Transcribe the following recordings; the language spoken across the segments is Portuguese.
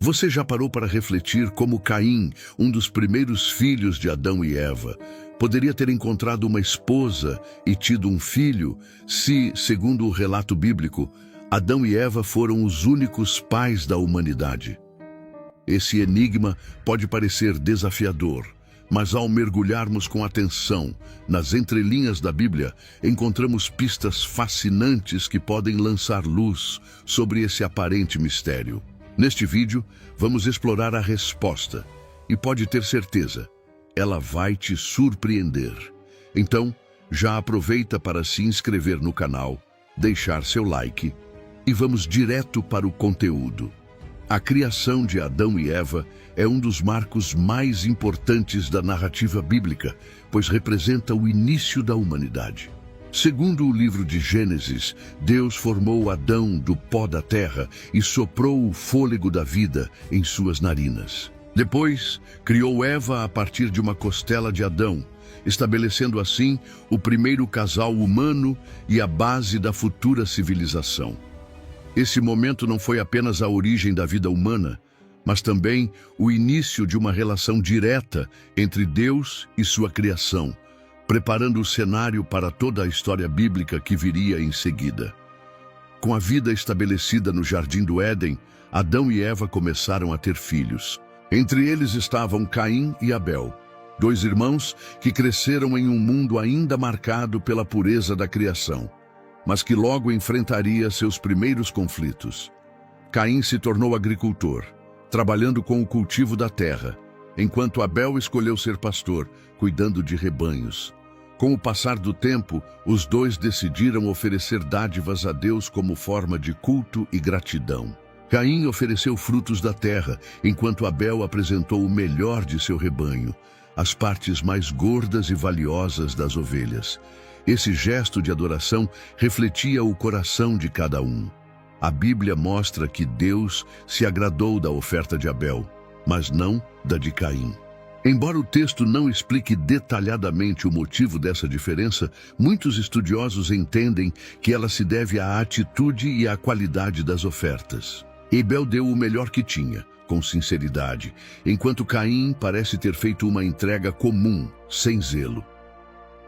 Você já parou para refletir como Caim, um dos primeiros filhos de Adão e Eva, poderia ter encontrado uma esposa e tido um filho se, segundo o relato bíblico, Adão e Eva foram os únicos pais da humanidade? Esse enigma pode parecer desafiador, mas ao mergulharmos com atenção nas entrelinhas da Bíblia, encontramos pistas fascinantes que podem lançar luz sobre esse aparente mistério. Neste vídeo, vamos explorar a resposta e pode ter certeza, ela vai te surpreender. Então, já aproveita para se inscrever no canal, deixar seu like e vamos direto para o conteúdo. A criação de Adão e Eva é um dos marcos mais importantes da narrativa bíblica, pois representa o início da humanidade. Segundo o livro de Gênesis, Deus formou Adão do pó da terra e soprou o fôlego da vida em suas narinas. Depois, criou Eva a partir de uma costela de Adão, estabelecendo assim o primeiro casal humano e a base da futura civilização. Esse momento não foi apenas a origem da vida humana, mas também o início de uma relação direta entre Deus e sua criação, preparando o cenário para toda a história bíblica que viria em seguida. Com a vida estabelecida no Jardim do Éden, Adão e Eva começaram a ter filhos. Entre eles estavam Caim e Abel, dois irmãos que cresceram em um mundo ainda marcado pela pureza da criação, mas que logo enfrentaria seus primeiros conflitos. Caim se tornou agricultor, trabalhando com o cultivo da terra, enquanto Abel escolheu ser pastor, cuidando de rebanhos. Com o passar do tempo, os dois decidiram oferecer dádivas a Deus como forma de culto e gratidão. Caim ofereceu frutos da terra, enquanto Abel apresentou o melhor de seu rebanho, as partes mais gordas e valiosas das ovelhas. Esse gesto de adoração refletia o coração de cada um. A Bíblia mostra que Deus se agradou da oferta de Abel, mas não da de Caim. Embora o texto não explique detalhadamente o motivo dessa diferença, muitos estudiosos entendem que ela se deve à atitude e à qualidade das ofertas. Abel deu o melhor que tinha, com sinceridade, enquanto Caim parece ter feito uma entrega comum, sem zelo.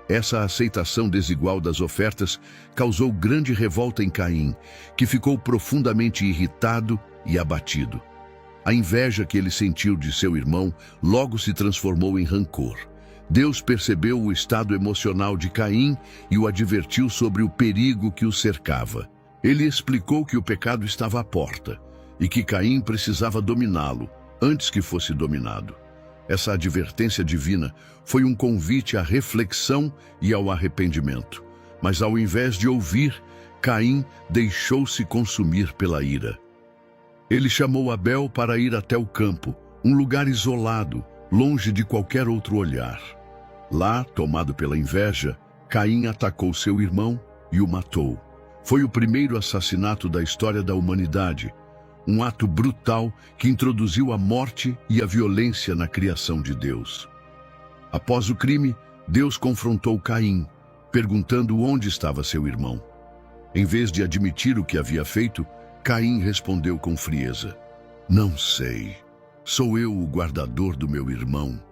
Essa aceitação desigual das ofertas causou grande revolta em Caim, que ficou profundamente irritado e abatido. A inveja que ele sentiu de seu irmão logo se transformou em rancor. Deus percebeu o estado emocional de Caim e o advertiu sobre o perigo que o cercava. Ele explicou que o pecado estava à porta e que Caim precisava dominá-lo antes que fosse dominado. Essa advertência divina foi um convite à reflexão e ao arrependimento. Mas ao invés de ouvir, Caim deixou-se consumir pela ira. Ele chamou Abel para ir até o campo, um lugar isolado, longe de qualquer outro olhar. Lá, tomado pela inveja, Caim atacou seu irmão e o matou. Foi o primeiro assassinato da história da humanidade, um ato brutal que introduziu a morte e a violência na criação de Deus. Após o crime, Deus confrontou Caim, perguntando onde estava seu irmão. Em vez de admitir o que havia feito, Caim respondeu com frieza: "Não sei. Sou eu o guardador do meu irmão."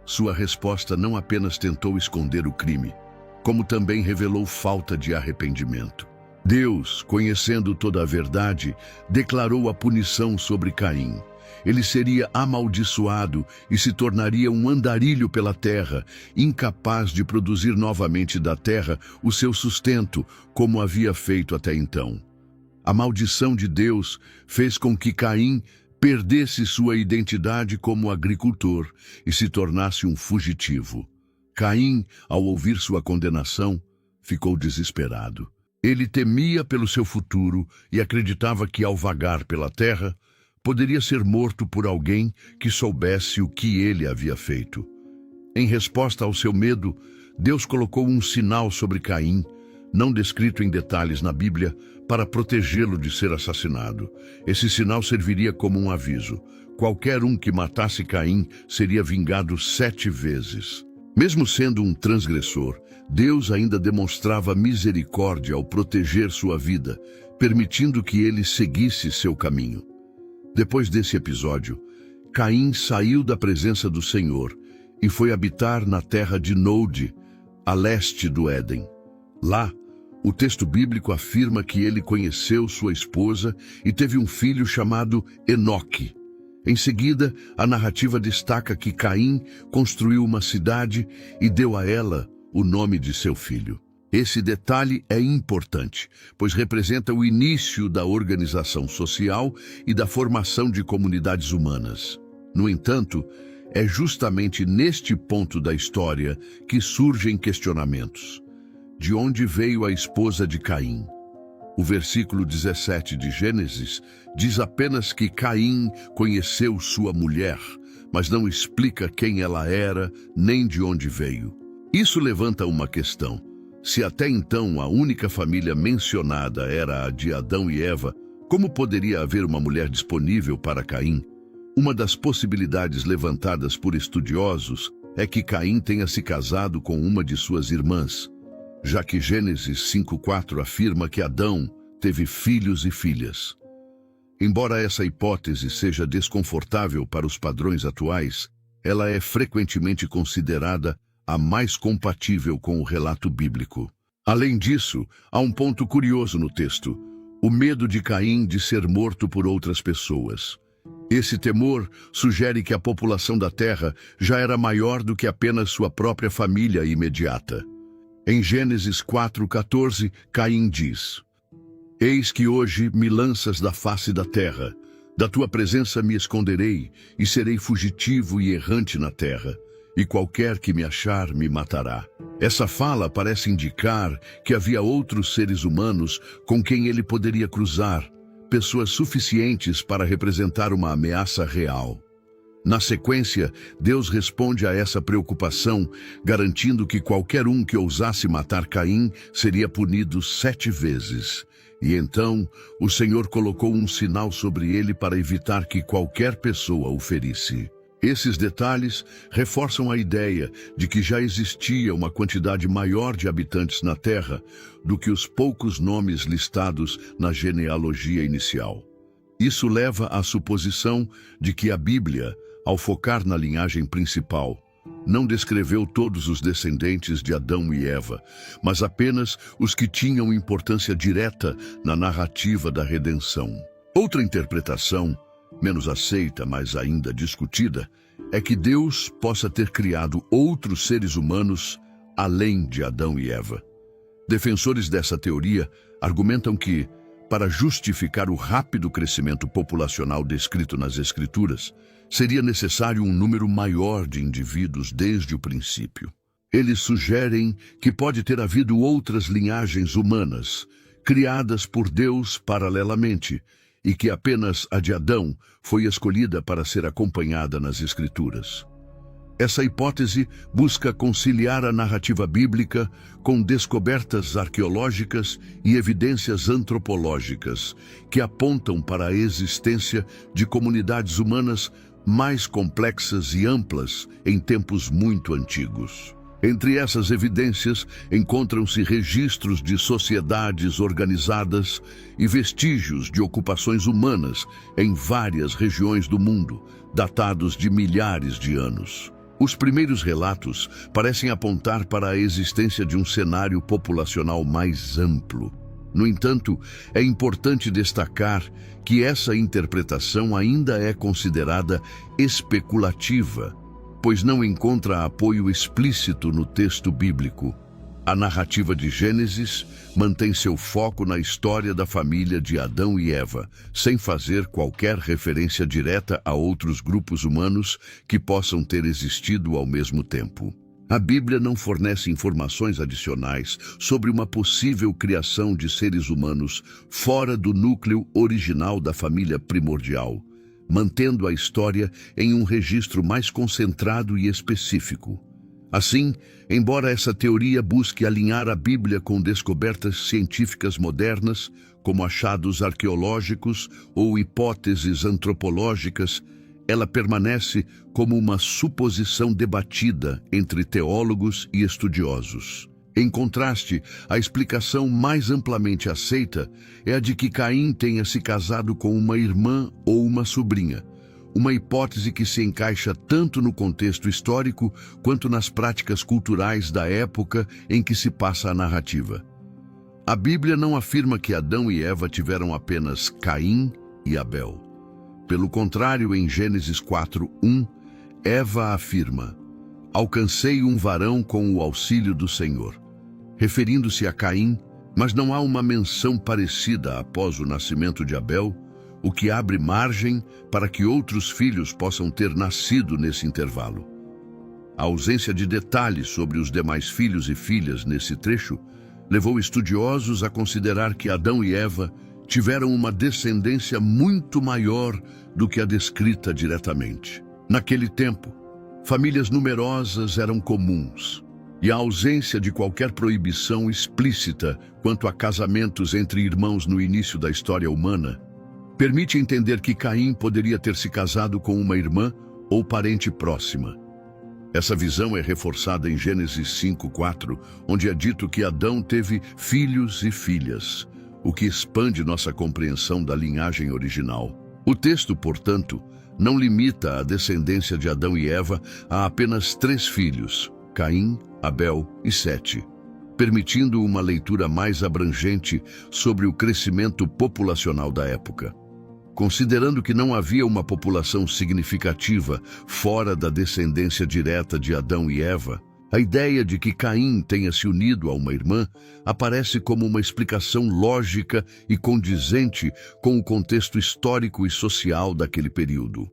Sua resposta não apenas tentou esconder o crime, como também revelou falta de arrependimento. Deus, conhecendo toda a verdade, declarou a punição sobre Caim. Ele seria amaldiçoado e se tornaria um andarilho pela terra, incapaz de produzir novamente da terra o seu sustento, como havia feito até então. A maldição de Deus fez com que Caim perdesse sua identidade como agricultor e se tornasse um fugitivo. Caim, ao ouvir sua condenação, ficou desesperado. Ele temia pelo seu futuro e acreditava que, ao vagar pela terra, poderia ser morto por alguém que soubesse o que ele havia feito. Em resposta ao seu medo, Deus colocou um sinal sobre Caim, não descrito em detalhes na Bíblia, para protegê-lo de ser assassinado. Esse sinal serviria como um aviso: qualquer um que matasse Caim seria vingado 7 vezes. Mesmo sendo um transgressor, Deus ainda demonstrava misericórdia ao proteger sua vida, permitindo que ele seguisse seu caminho. Depois desse episódio, Caim saiu da presença do Senhor e foi habitar na terra de Nod, a leste do Éden. Lá, o texto bíblico afirma que ele conheceu sua esposa e teve um filho chamado Enoque. Em seguida, a narrativa destaca que Caim construiu uma cidade e deu a ela o nome de seu filho. Esse detalhe é importante, pois representa o início da organização social e da formação de comunidades humanas. No entanto, é justamente neste ponto da história que surgem questionamentos. De onde veio a esposa de Caim? O versículo 17 de Gênesis diz apenas que Caim conheceu sua mulher, mas não explica quem ela era nem de onde veio. Isso levanta uma questão. Se até então a única família mencionada era a de Adão e Eva, como poderia haver uma mulher disponível para Caim? Uma das possibilidades levantadas por estudiosos é que Caim tenha se casado com uma de suas irmãs, já que Gênesis 5:4 afirma que Adão teve filhos e filhas. Embora essa hipótese seja desconfortável para os padrões atuais, ela é frequentemente considerada a mais compatível com o relato bíblico. Além disso, há um ponto curioso no texto: o medo de Caim de ser morto por outras pessoas. Esse temor sugere que a população da terra já era maior do que apenas sua própria família imediata. Em Gênesis 4:14, Caim diz: Eis que hoje me lanças da face da terra, da tua presença me esconderei, e serei fugitivo e errante na terra, e qualquer que me achar me matará. Essa fala parece indicar que havia outros seres humanos com quem ele poderia cruzar, pessoas suficientes para representar uma ameaça real. Na sequência, Deus responde a essa preocupação, garantindo que qualquer um que ousasse matar Caim seria punido 7 vezes. E então, o Senhor colocou um sinal sobre ele para evitar que qualquer pessoa o ferisse. Esses detalhes reforçam a ideia de que já existia uma quantidade maior de habitantes na Terra do que os poucos nomes listados na genealogia inicial. Isso leva à suposição de que a Bíblia, ao focar na linhagem principal, não descreveu todos os descendentes de Adão e Eva, mas apenas os que tinham importância direta na narrativa da redenção. Outra interpretação, menos aceita, mas ainda discutida, é que Deus possa ter criado outros seres humanos além de Adão e Eva. Defensores dessa teoria argumentam que, para justificar o rápido crescimento populacional descrito nas Escrituras, seria necessário um número maior de indivíduos desde o princípio. Eles sugerem que pode ter havido outras linhagens humanas, criadas por Deus paralelamente, e que apenas a de Adão foi escolhida para ser acompanhada nas Escrituras. Essa hipótese busca conciliar a narrativa bíblica com descobertas arqueológicas e evidências antropológicas que apontam para a existência de comunidades humanas mais complexas e amplas em tempos muito antigos. Entre essas evidências encontram-se registros de sociedades organizadas e vestígios de ocupações humanas em várias regiões do mundo, datados de milhares de anos. Os primeiros relatos parecem apontar para a existência de um cenário populacional mais amplo. No entanto, é importante destacar que essa interpretação ainda é considerada especulativa, pois não encontra apoio explícito no texto bíblico. A narrativa de Gênesis mantém seu foco na história da família de Adão e Eva, sem fazer qualquer referência direta a outros grupos humanos que possam ter existido ao mesmo tempo. A Bíblia não fornece informações adicionais sobre uma possível criação de seres humanos fora do núcleo original da família primordial, mantendo a história em um registro mais concentrado e específico. Assim, embora essa teoria busque alinhar a Bíblia com descobertas científicas modernas, como achados arqueológicos ou hipóteses antropológicas, ela permanece como uma suposição debatida entre teólogos e estudiosos. Em contraste, a explicação mais amplamente aceita é a de que Caim tenha se casado com uma irmã ou uma sobrinha, uma hipótese que se encaixa tanto no contexto histórico quanto nas práticas culturais da época em que se passa a narrativa. A Bíblia não afirma que Adão e Eva tiveram apenas Caim e Abel. Pelo contrário, em Gênesis 4:1, Eva afirma: "Alcancei um varão com o auxílio do Senhor", referindo-se a Caim, mas não há uma menção parecida após o nascimento de Abel, o que abre margem para que outros filhos possam ter nascido nesse intervalo. A ausência de detalhes sobre os demais filhos e filhas nesse trecho levou estudiosos a considerar que Adão e Eva tiveram uma descendência muito maior do que a descrita diretamente. Naquele tempo, famílias numerosas eram comuns, e a ausência de qualquer proibição explícita quanto a casamentos entre irmãos no início da história humana permite entender que Caim poderia ter se casado com uma irmã ou parente próxima. Essa visão é reforçada em Gênesis 5:4, onde é dito que Adão teve filhos e filhas, o que expande nossa compreensão da linhagem original. O texto, portanto, não limita a descendência de Adão e Eva a apenas 3 filhos, Caim, Abel e Sete, permitindo uma leitura mais abrangente sobre o crescimento populacional da época. Considerando que não havia uma população significativa fora da descendência direta de Adão e Eva, a ideia de que Caim tenha se unido a uma irmã aparece como uma explicação lógica e condizente com o contexto histórico e social daquele período.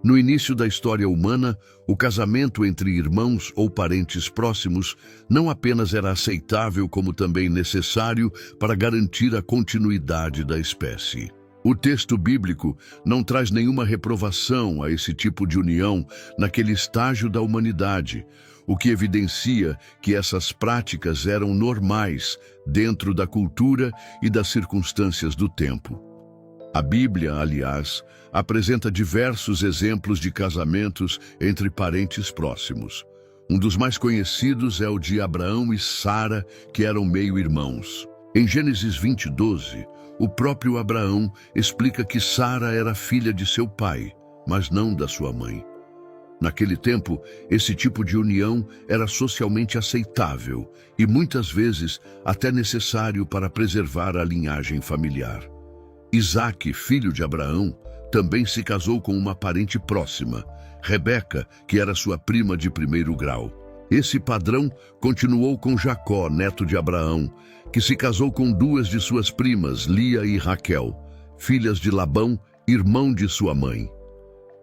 No início da história humana, o casamento entre irmãos ou parentes próximos não apenas era aceitável, como também necessário para garantir a continuidade da espécie. O texto bíblico não traz nenhuma reprovação a esse tipo de união naquele estágio da humanidade, o que evidencia que essas práticas eram normais dentro da cultura e das circunstâncias do tempo. A Bíblia, aliás, apresenta diversos exemplos de casamentos entre parentes próximos. Um dos mais conhecidos é o de Abraão e Sara, que eram meio-irmãos. Em Gênesis 20:12, o próprio Abraão explica que Sara era filha de seu pai, mas não da sua mãe. Naquele tempo, esse tipo de união era socialmente aceitável e muitas vezes até necessário para preservar a linhagem familiar. Isaque, filho de Abraão, também se casou com uma parente próxima, Rebeca, que era sua prima de primeiro grau. Esse padrão continuou com Jacó, neto de Abraão, que se casou com 2 de suas primas, Lia e Raquel, filhas de Labão, irmão de sua mãe.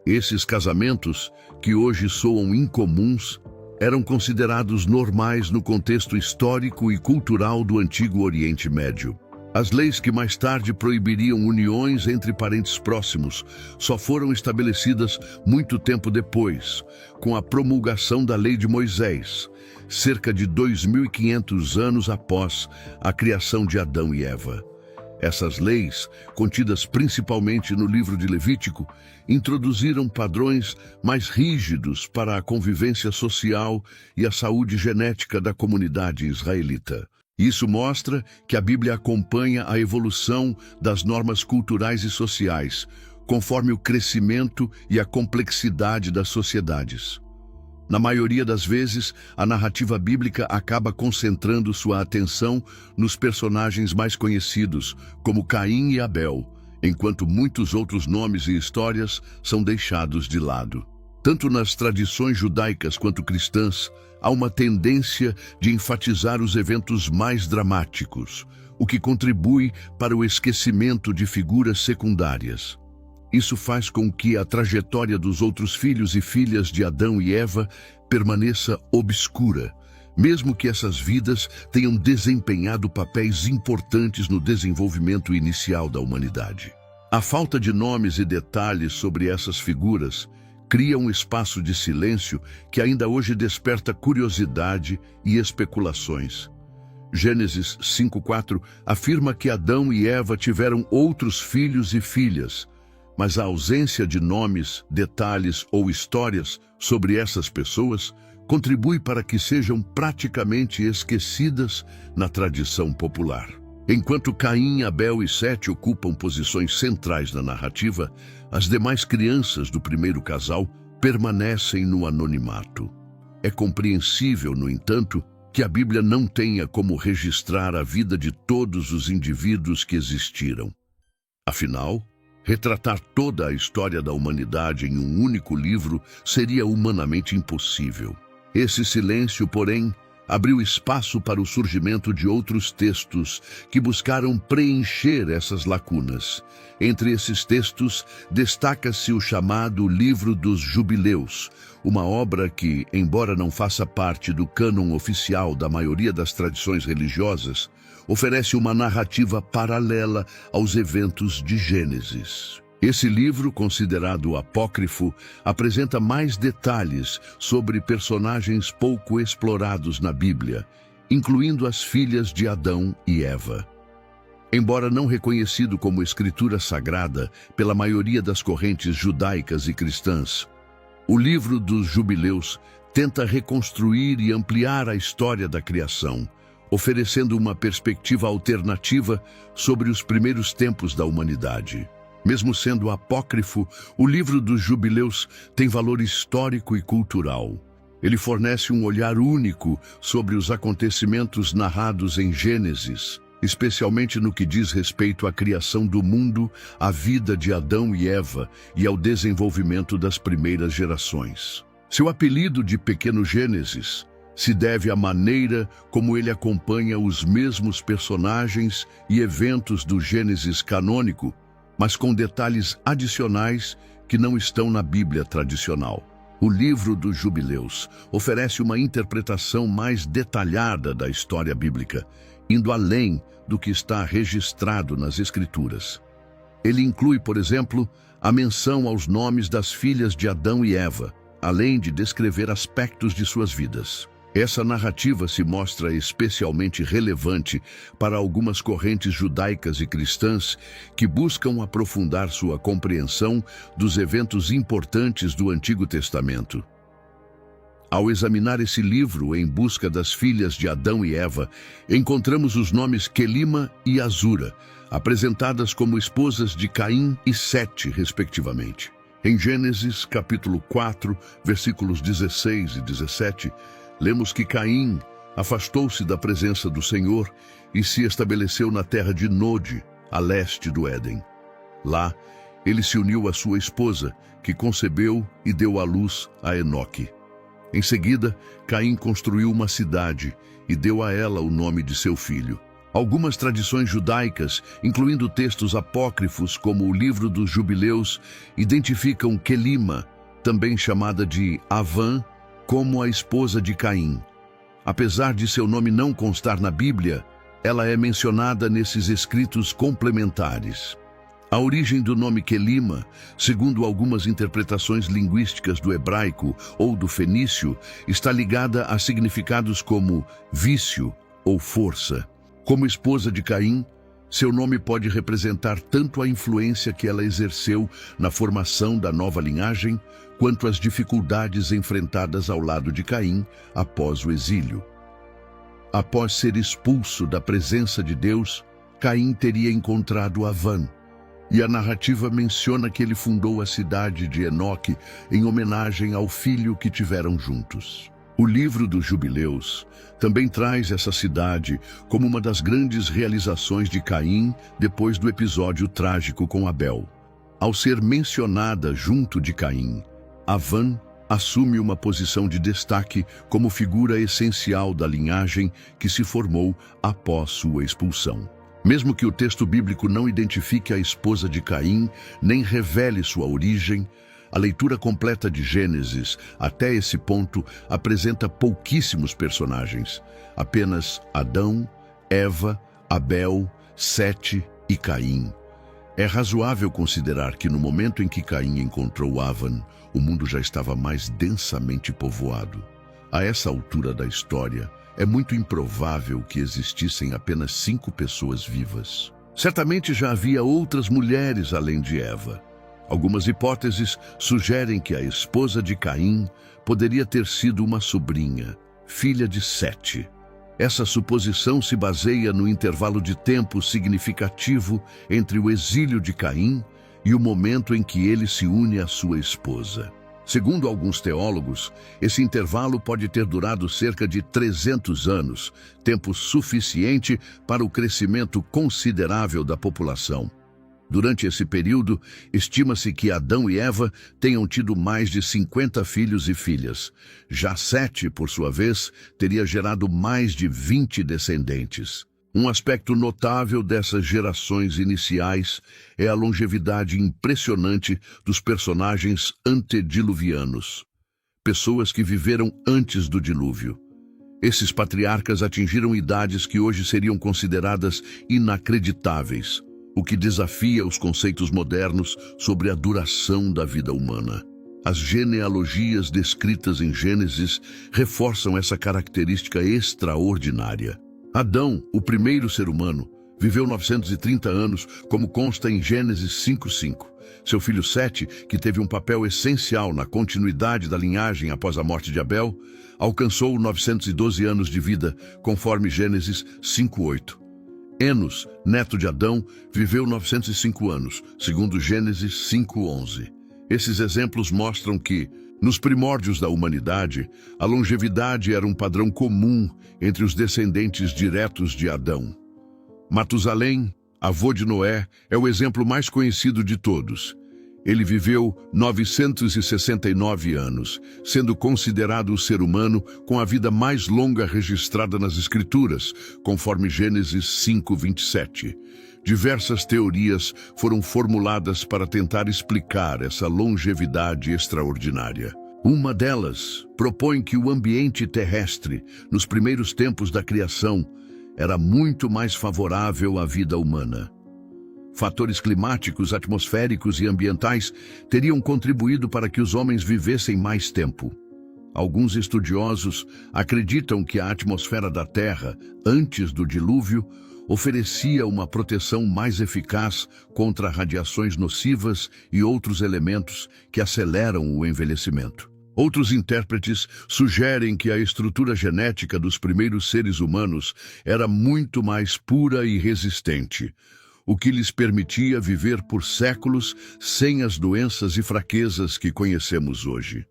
Esses casamentos, que hoje soam incomuns, eram considerados normais no contexto histórico e cultural do Antigo Oriente Médio. As leis que mais tarde proibiriam uniões entre parentes próximos só foram estabelecidas muito tempo depois, com a promulgação da Lei de Moisés, cerca de 2.500 anos após a criação de Adão e Eva. Essas leis, contidas principalmente no livro de Levítico, introduziram padrões mais rígidos para a convivência social e a saúde genética da comunidade israelita. Isso mostra que a Bíblia acompanha a evolução das normas culturais e sociais, conforme o crescimento e a complexidade das sociedades. Na maioria das vezes, a narrativa bíblica acaba concentrando sua atenção nos personagens mais conhecidos, como Caim e Abel, enquanto muitos outros nomes e histórias são deixados de lado. Tanto nas tradições judaicas quanto cristãs, há uma tendência de enfatizar os eventos mais dramáticos, o que contribui para o esquecimento de figuras secundárias. Isso faz com que a trajetória dos outros filhos e filhas de Adão e Eva permaneça obscura, mesmo que essas vidas tenham desempenhado papéis importantes no desenvolvimento inicial da humanidade. A falta de nomes e detalhes sobre essas figuras cria um espaço de silêncio que ainda hoje desperta curiosidade e especulações. Gênesis 5:4 afirma que Adão e Eva tiveram outros filhos e filhas, mas a ausência de nomes, detalhes ou histórias sobre essas pessoas contribui para que sejam praticamente esquecidas na tradição popular. Enquanto Caim, Abel e Sete ocupam posições centrais na narrativa, as demais crianças do primeiro casal permanecem no anonimato. É compreensível, no entanto, que a Bíblia não tenha como registrar a vida de todos os indivíduos que existiram. Afinal, retratar toda a história da humanidade em um único livro seria humanamente impossível. Esse silêncio, porém, abriu espaço para o surgimento de outros textos que buscaram preencher essas lacunas. Entre esses textos, destaca-se o chamado Livro dos Jubileus, uma obra que, embora não faça parte do cânon oficial da maioria das tradições religiosas, oferece uma narrativa paralela aos eventos de Gênesis. Esse livro, considerado apócrifo, apresenta mais detalhes sobre personagens pouco explorados na Bíblia, incluindo as filhas de Adão e Eva. Embora não reconhecido como escritura sagrada pela maioria das correntes judaicas e cristãs, o Livro dos Jubileus tenta reconstruir e ampliar a história da criação, oferecendo uma perspectiva alternativa sobre os primeiros tempos da humanidade. Mesmo sendo apócrifo, o Livro dos Jubileus tem valor histórico e cultural. Ele fornece um olhar único sobre os acontecimentos narrados em Gênesis, especialmente no que diz respeito à criação do mundo, à vida de Adão e Eva e ao desenvolvimento das primeiras gerações. Seu apelido de Pequeno Gênesis se deve à maneira como ele acompanha os mesmos personagens e eventos do Gênesis canônico, mas com detalhes adicionais que não estão na Bíblia tradicional. O Livro dos Jubileus oferece uma interpretação mais detalhada da história bíblica, indo além do que está registrado nas Escrituras. Ele inclui, por exemplo, a menção aos nomes das filhas de Adão e Eva, além de descrever aspectos de suas vidas. Essa narrativa se mostra especialmente relevante para algumas correntes judaicas e cristãs que buscam aprofundar sua compreensão dos eventos importantes do Antigo Testamento. Ao examinar esse livro em busca das filhas de Adão e Eva, encontramos os nomes Quelima e Azura, apresentadas como esposas de Caim e Sete, respectivamente. Em Gênesis, capítulo 4, versículos 16 e 17, lemos que Caim afastou-se da presença do Senhor e se estabeleceu na terra de Nod, a leste do Éden. Lá, ele se uniu à sua esposa, que concebeu e deu à luz a Enoque. Em seguida, Caim construiu uma cidade e deu a ela o nome de seu filho. Algumas tradições judaicas, incluindo textos apócrifos como o Livro dos Jubileus, identificam Quelima, também chamada de Avã, como a esposa de Caim. Apesar de seu nome não constar na Bíblia, ela é mencionada nesses escritos complementares. A origem do nome Quelima, segundo algumas interpretações linguísticas do hebraico ou do fenício, está ligada a significados como vício ou força. Como esposa de Caim, seu nome pode representar tanto a influência que ela exerceu na formação da nova linhagem, quanto as dificuldades enfrentadas ao lado de Caim após o exílio. Após ser expulso da presença de Deus, Caim teria encontrado Avã, e a narrativa menciona que ele fundou a cidade de Enoque em homenagem ao filho que tiveram juntos. O Livro dos Jubileus também traz essa cidade como uma das grandes realizações de Caim depois do episódio trágico com Abel. Ao ser mencionada junto de Caim, Avã assume uma posição de destaque como figura essencial da linhagem que se formou após sua expulsão. Mesmo que o texto bíblico não identifique a esposa de Caim, nem revele sua origem, a leitura completa de Gênesis, até esse ponto, apresenta pouquíssimos personagens. Apenas Adão, Eva, Abel, Sete e Caim. É razoável considerar que no momento em que Caim encontrou Avã, o mundo já estava mais densamente povoado. A essa altura da história, é muito improvável que existissem apenas 5 pessoas vivas. Certamente já havia outras mulheres além de Eva. Algumas hipóteses sugerem que a esposa de Caim poderia ter sido uma sobrinha, filha de Sete. Essa suposição se baseia no intervalo de tempo significativo entre o exílio de Caim e o momento em que ele se une à sua esposa. Segundo alguns teólogos, esse intervalo pode ter durado cerca de 300 anos, tempo suficiente para o crescimento considerável da população. Durante esse período, estima-se que Adão e Eva tenham tido mais de 50 filhos e filhas. Já Sete, por sua vez, teria gerado mais de 20 descendentes. Um aspecto notável dessas gerações iniciais é a longevidade impressionante dos personagens antediluvianos, pessoas que viveram antes do dilúvio. Esses patriarcas atingiram idades que hoje seriam consideradas inacreditáveis, o que desafia os conceitos modernos sobre a duração da vida humana. As genealogias descritas em Gênesis reforçam essa característica extraordinária. Adão, o primeiro ser humano, viveu 930 anos, como consta em Gênesis 5:5. Seu filho Sete, que teve um papel essencial na continuidade da linhagem após a morte de Abel, alcançou 912 anos de vida, conforme Gênesis 5:8. Enos, neto de Adão, viveu 905 anos, segundo Gênesis 5:11. Esses exemplos mostram que, nos primórdios da humanidade, a longevidade era um padrão comum entre os descendentes diretos de Adão. Matusalém, avô de Noé, é o exemplo mais conhecido de todos. Ele viveu 969 anos, sendo considerado o ser humano com a vida mais longa registrada nas Escrituras, conforme Gênesis 5:27. Diversas teorias foram formuladas para tentar explicar essa longevidade extraordinária. Uma delas propõe que o ambiente terrestre, nos primeiros tempos da criação, era muito mais favorável à vida humana. Fatores climáticos, atmosféricos e ambientais teriam contribuído para que os homens vivessem mais tempo. Alguns estudiosos acreditam que a atmosfera da Terra, antes do dilúvio, oferecia uma proteção mais eficaz contra radiações nocivas e outros elementos que aceleram o envelhecimento. Outros intérpretes sugerem que a estrutura genética dos primeiros seres humanos era muito mais pura e resistente, o que lhes permitia viver por séculos sem as doenças e fraquezas que conhecemos hoje.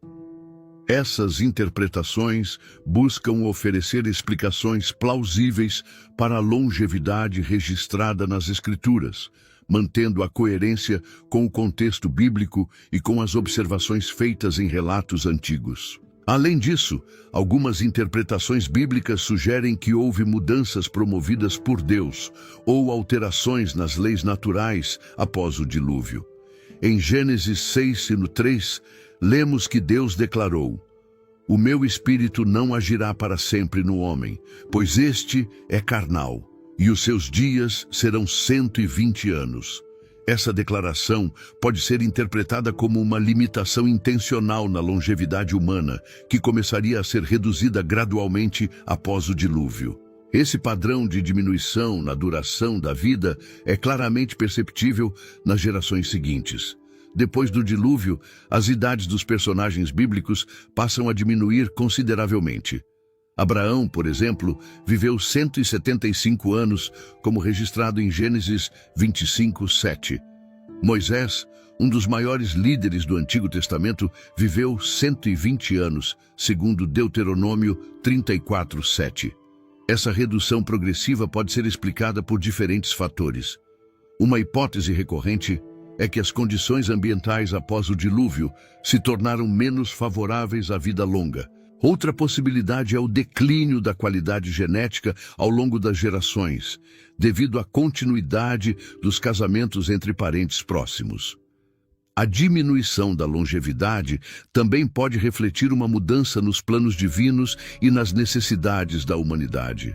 Essas interpretações buscam oferecer explicações plausíveis para a longevidade registrada nas Escrituras, mantendo a coerência com o contexto bíblico e com as observações feitas em relatos antigos. Além disso, algumas interpretações bíblicas sugerem que houve mudanças promovidas por Deus ou alterações nas leis naturais após o dilúvio. Em Gênesis 6:3, lemos que Deus declarou: "O meu espírito não agirá para sempre no homem, pois este é carnal, e os seus dias serão 120 anos." Essa declaração pode ser interpretada como uma limitação intencional na longevidade humana, que começaria a ser reduzida gradualmente após o dilúvio. Esse padrão de diminuição na duração da vida é claramente perceptível nas gerações seguintes. Depois do dilúvio, as idades dos personagens bíblicos passam a diminuir consideravelmente. Abraão, por exemplo, viveu 175 anos, como registrado em Gênesis 25:7. Moisés, um dos maiores líderes do Antigo Testamento, viveu 120 anos, segundo Deuteronômio 34:7. Essa redução progressiva pode ser explicada por diferentes fatores. Uma hipótese recorrente é que as condições ambientais após o dilúvio se tornaram menos favoráveis à vida longa. Outra possibilidade é o declínio da qualidade genética ao longo das gerações, devido à continuidade dos casamentos entre parentes próximos. A diminuição da longevidade também pode refletir uma mudança nos planos divinos e nas necessidades da humanidade.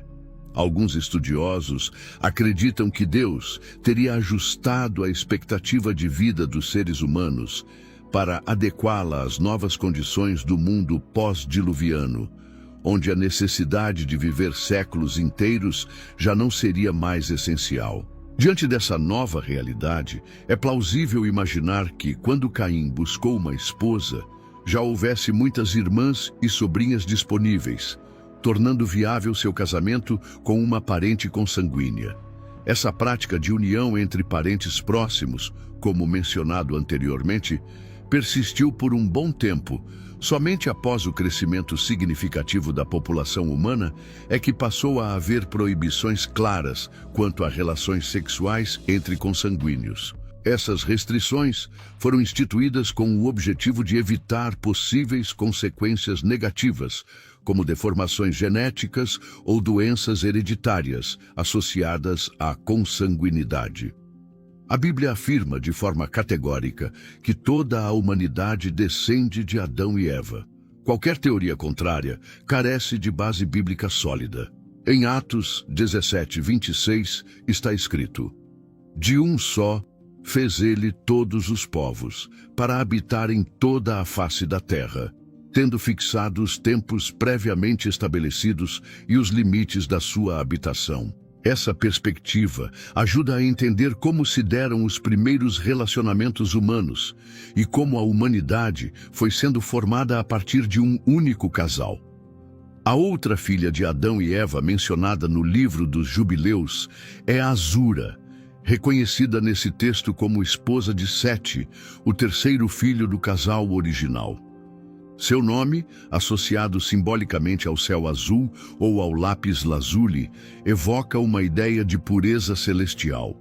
Alguns estudiosos acreditam que Deus teria ajustado a expectativa de vida dos seres humanos para adequá-la às novas condições do mundo pós-diluviano, onde a necessidade de viver séculos inteiros já não seria mais essencial. Diante dessa nova realidade, é plausível imaginar que, quando Caim buscou uma esposa, já houvesse muitas irmãs e sobrinhas disponíveis, tornando viável seu casamento com uma parente consanguínea. Essa prática de união entre parentes próximos, como mencionado anteriormente, persistiu por um bom tempo. Somente após o crescimento significativo da população humana é que passou a haver proibições claras quanto a relações sexuais entre consanguíneos. Essas restrições foram instituídas com o objetivo de evitar possíveis consequências negativas, como deformações genéticas ou doenças hereditárias associadas à consanguinidade. A Bíblia afirma de forma categórica que toda a humanidade descende de Adão e Eva. Qualquer teoria contrária carece de base bíblica sólida. Em Atos 17:26 está escrito: "De um só fez ele todos os povos, para habitar em toda a face da terra, tendo fixado os tempos previamente estabelecidos e os limites da sua habitação." Essa perspectiva ajuda a entender como se deram os primeiros relacionamentos humanos e como a humanidade foi sendo formada a partir de um único casal. A outra filha de Adão e Eva mencionada no livro dos Jubileus é Azura, reconhecida nesse texto como esposa de Sete, o terceiro filho do casal original. Seu nome, associado simbolicamente ao céu azul ou ao lápis lazuli, evoca uma ideia de pureza celestial.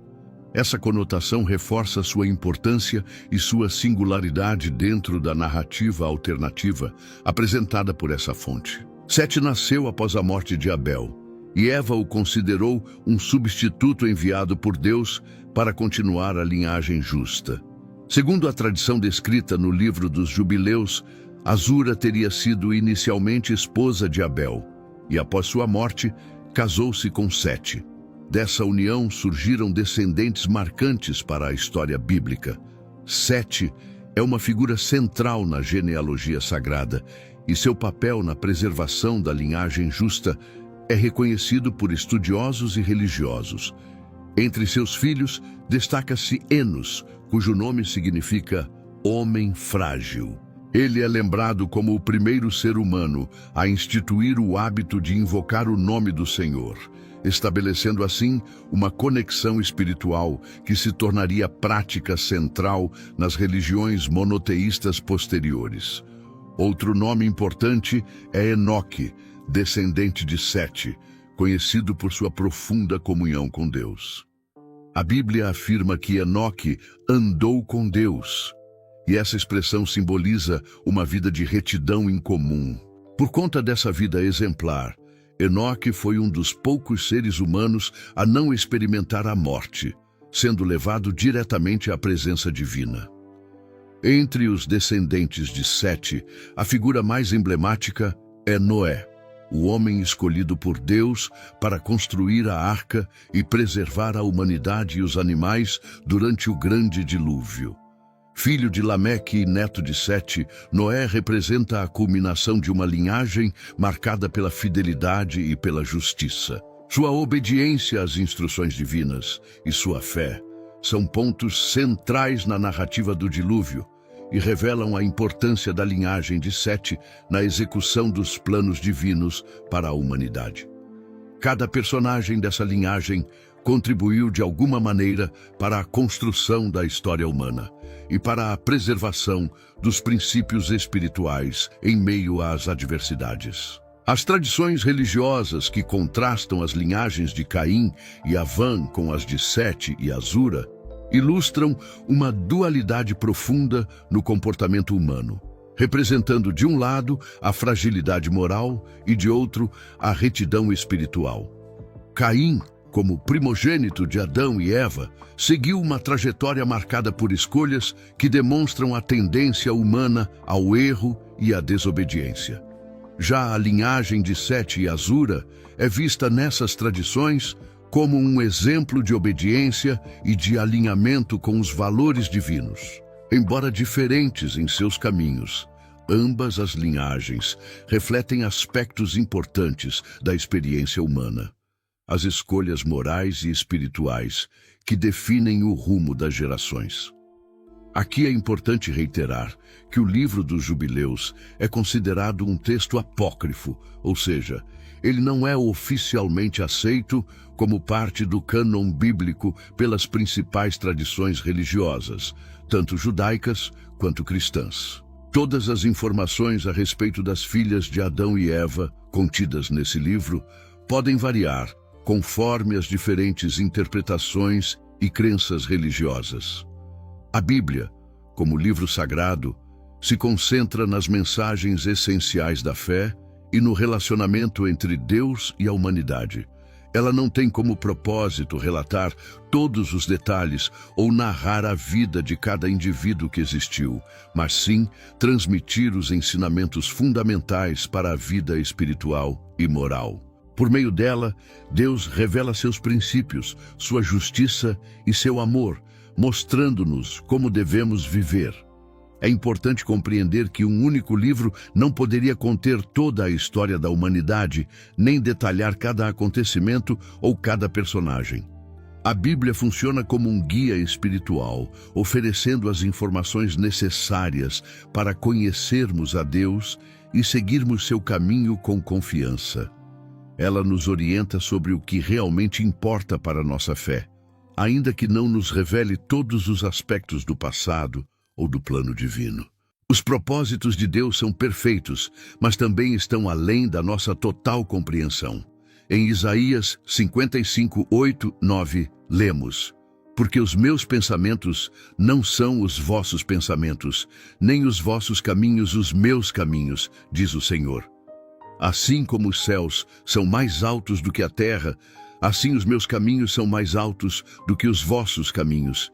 Essa conotação reforça sua importância e sua singularidade dentro da narrativa alternativa apresentada por essa fonte. Sete nasceu após a morte de Abel, e Eva o considerou um substituto enviado por Deus para continuar a linhagem justa. Segundo a tradição descrita no livro dos Jubileus, Azura teria sido inicialmente esposa de Abel, e após sua morte, casou-se com Sete. Dessa união surgiram descendentes marcantes para a história bíblica. Sete é uma figura central na genealogia sagrada, e seu papel na preservação da linhagem justa é reconhecido por estudiosos e religiosos. Entre seus filhos, destaca-se Enos, cujo nome significa homem frágil. Ele é lembrado como o primeiro ser humano a instituir o hábito de invocar o nome do Senhor, estabelecendo assim uma conexão espiritual que se tornaria prática central nas religiões monoteístas posteriores. Outro nome importante é Enoque, descendente de Sete, conhecido por sua profunda comunhão com Deus. A Bíblia afirma que Enoque andou com Deus, e essa expressão simboliza uma vida de retidão incomum. Por conta dessa vida exemplar, Enoque foi um dos poucos seres humanos a não experimentar a morte, sendo levado diretamente à presença divina. Entre os descendentes de Sete, a figura mais emblemática é Noé, o homem escolhido por Deus para construir a arca e preservar a humanidade e os animais durante o grande dilúvio. Filho de Lameque e neto de Sete, Noé representa a culminação de uma linhagem marcada pela fidelidade e pela justiça. Sua obediência às instruções divinas e sua fé são pontos centrais na narrativa do dilúvio e revelam a importância da linhagem de Sete na execução dos planos divinos para a humanidade. Cada personagem dessa linhagem contribuiu de alguma maneira para a construção da história humana e para a preservação dos princípios espirituais em meio às adversidades. As tradições religiosas que contrastam as linhagens de Caim e Avã com as de Sete e Azura ilustram uma dualidade profunda no comportamento humano, representando de um lado a fragilidade moral e de outro a retidão espiritual. Caim, como primogênito de Adão e Eva, seguiu uma trajetória marcada por escolhas que demonstram a tendência humana ao erro e à desobediência. Já a linhagem de Sete e Azura é vista nessas tradições como um exemplo de obediência e de alinhamento com os valores divinos. Embora diferentes em seus caminhos, ambas as linhagens refletem aspectos importantes da experiência humana. As escolhas morais e espirituais que definem o rumo das gerações. Aqui é importante reiterar que o livro dos Jubileus é considerado um texto apócrifo, ou seja, ele não é oficialmente aceito como parte do cânon bíblico pelas principais tradições religiosas, tanto judaicas quanto cristãs. Todas as informações a respeito das filhas de Adão e Eva, contidas nesse livro, podem variar conforme as diferentes interpretações e crenças religiosas. A Bíblia, como livro sagrado, se concentra nas mensagens essenciais da fé e no relacionamento entre Deus e a humanidade. Ela não tem como propósito relatar todos os detalhes ou narrar a vida de cada indivíduo que existiu, mas sim transmitir os ensinamentos fundamentais para a vida espiritual e moral. Por meio dela, Deus revela seus princípios, sua justiça e seu amor, mostrando-nos como devemos viver. É importante compreender que um único livro não poderia conter toda a história da humanidade, nem detalhar cada acontecimento ou cada personagem. A Bíblia funciona como um guia espiritual, oferecendo as informações necessárias para conhecermos a Deus e seguirmos seu caminho com confiança. Ela nos orienta sobre o que realmente importa para a nossa fé, ainda que não nos revele todos os aspectos do passado ou do plano divino. Os propósitos de Deus são perfeitos, mas também estão além da nossa total compreensão. Em Isaías 55, 8, 9, lemos: Porque os meus pensamentos não são os vossos pensamentos, nem os vossos caminhos os meus caminhos, diz o Senhor. Assim como os céus são mais altos do que a terra, assim os meus caminhos são mais altos do que os vossos caminhos,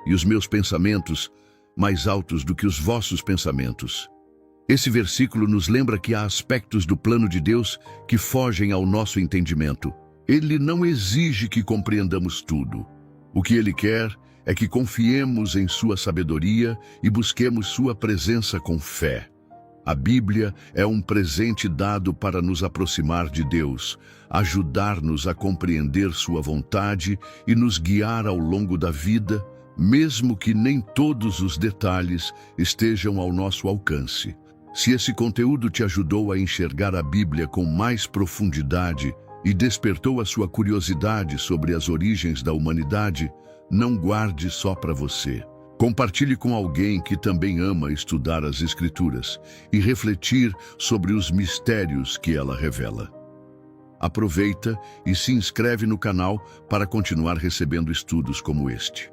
e os meus pensamentos mais altos do que os vossos pensamentos. Esse versículo nos lembra que há aspectos do plano de Deus que fogem ao nosso entendimento. Ele não exige que compreendamos tudo. O que Ele quer é que confiemos em sua sabedoria e busquemos sua presença com fé. A Bíblia é um presente dado para nos aproximar de Deus, ajudar-nos a compreender sua vontade e nos guiar ao longo da vida, mesmo que nem todos os detalhes estejam ao nosso alcance. Se esse conteúdo te ajudou a enxergar a Bíblia com mais profundidade e despertou a sua curiosidade sobre as origens da humanidade, não guarde só para você. Compartilhe com alguém que também ama estudar as Escrituras e refletir sobre os mistérios que ela revela. Aproveita e se inscreve no canal para continuar recebendo estudos como este.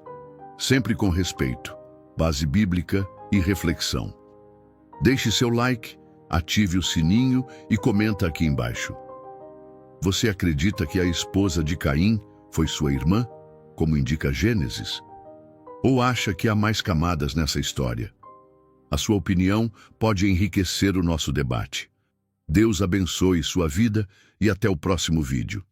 Sempre com respeito, base bíblica e reflexão. Deixe seu like, ative o sininho e comenta aqui embaixo. Você acredita que a esposa de Caim foi sua irmã, como indica Gênesis? Ou acha que há mais camadas nessa história? A sua opinião pode enriquecer o nosso debate. Deus abençoe sua vida e até o próximo vídeo.